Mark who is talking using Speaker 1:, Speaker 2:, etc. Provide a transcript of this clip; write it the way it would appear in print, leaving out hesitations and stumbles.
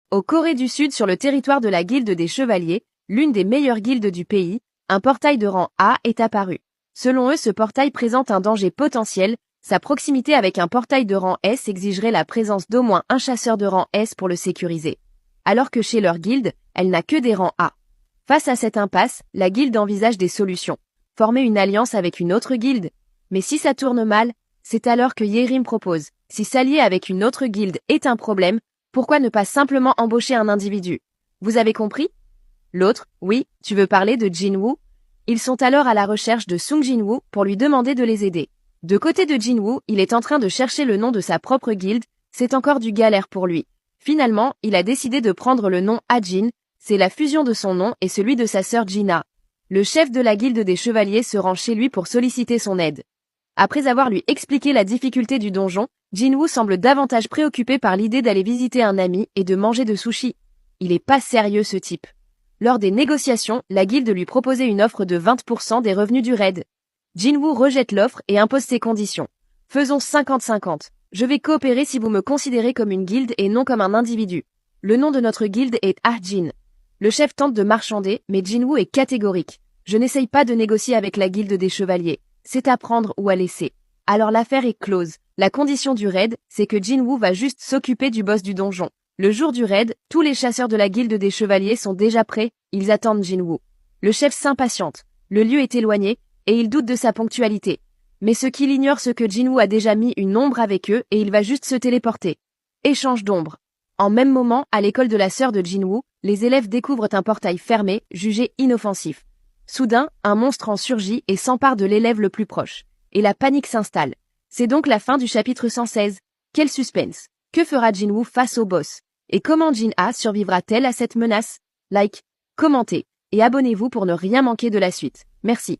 Speaker 1: Au Corée du Sud, sur le territoire de la Guilde des Chevaliers, l'une des meilleures guildes du pays, un portail de rang A est apparu. Selon eux, ce portail présente un danger potentiel, sa proximité avec un portail de rang S exigerait la présence d'au moins un chasseur de rang S pour le sécuriser. Alors que chez leur guilde, elle n'a que des rangs A. Face à cette impasse, la guilde envisage des solutions. Former une alliance avec une autre guilde. Mais si ça tourne mal, c'est alors que Yerim propose, si s'allier avec une autre guilde est un problème, pourquoi ne pas simplement embaucher un individu? Vous avez compris? L'autre, oui, tu veux parler de Jinwoo? Ils sont alors à la recherche de Sung Jinwoo pour lui demander de les aider. De côté de Jinwoo, il est en train de chercher le nom de sa propre guilde, c'est encore du galère pour lui. Finalement, il a décidé de prendre le nom Ajin, c'est la fusion de son nom et celui de sa sœur Jina. Le chef de la guilde des chevaliers se rend chez lui pour solliciter son aide. Après avoir lui expliqué la difficulté du donjon, Jinwoo semble davantage préoccupé par l'idée d'aller visiter un ami et de manger de sushi. Il est pas sérieux ce type. Lors des négociations, la guilde lui proposait une offre de 20% des revenus du raid. Jinwoo rejette l'offre et impose ses conditions. Faisons 50-50. Je vais coopérer si vous me considérez comme une guilde et non comme un individu. Le nom de notre guilde est Ajin. Le chef tente de marchander, mais Jinwoo est catégorique. Je n'essaye pas de négocier avec la guilde des chevaliers. C'est à prendre ou à laisser. Alors l'affaire est close. La condition du raid, c'est que Jinwoo va juste s'occuper du boss du donjon. Le jour du raid, tous les chasseurs de la guilde des chevaliers sont déjà prêts, ils attendent Jinwoo. Le chef s'impatiente. Le lieu est éloigné, et il doute de sa ponctualité. Mais ce qu'il ignore, c'est que Jinwoo a déjà mis une ombre avec eux et il va juste se téléporter. Échange d'ombre. En même moment, à l'école de la sœur de Jinwoo, les élèves découvrent un portail fermé, jugé inoffensif. Soudain, un monstre en surgit et s'empare de l'élève le plus proche. Et la panique s'installe. C'est donc la fin du chapitre 116. Quel suspense! Que fera Jinwoo face au boss? Et comment Jin-A survivra-t-elle à cette menace? Like, commentez, et abonnez-vous pour ne rien manquer de la suite. Merci.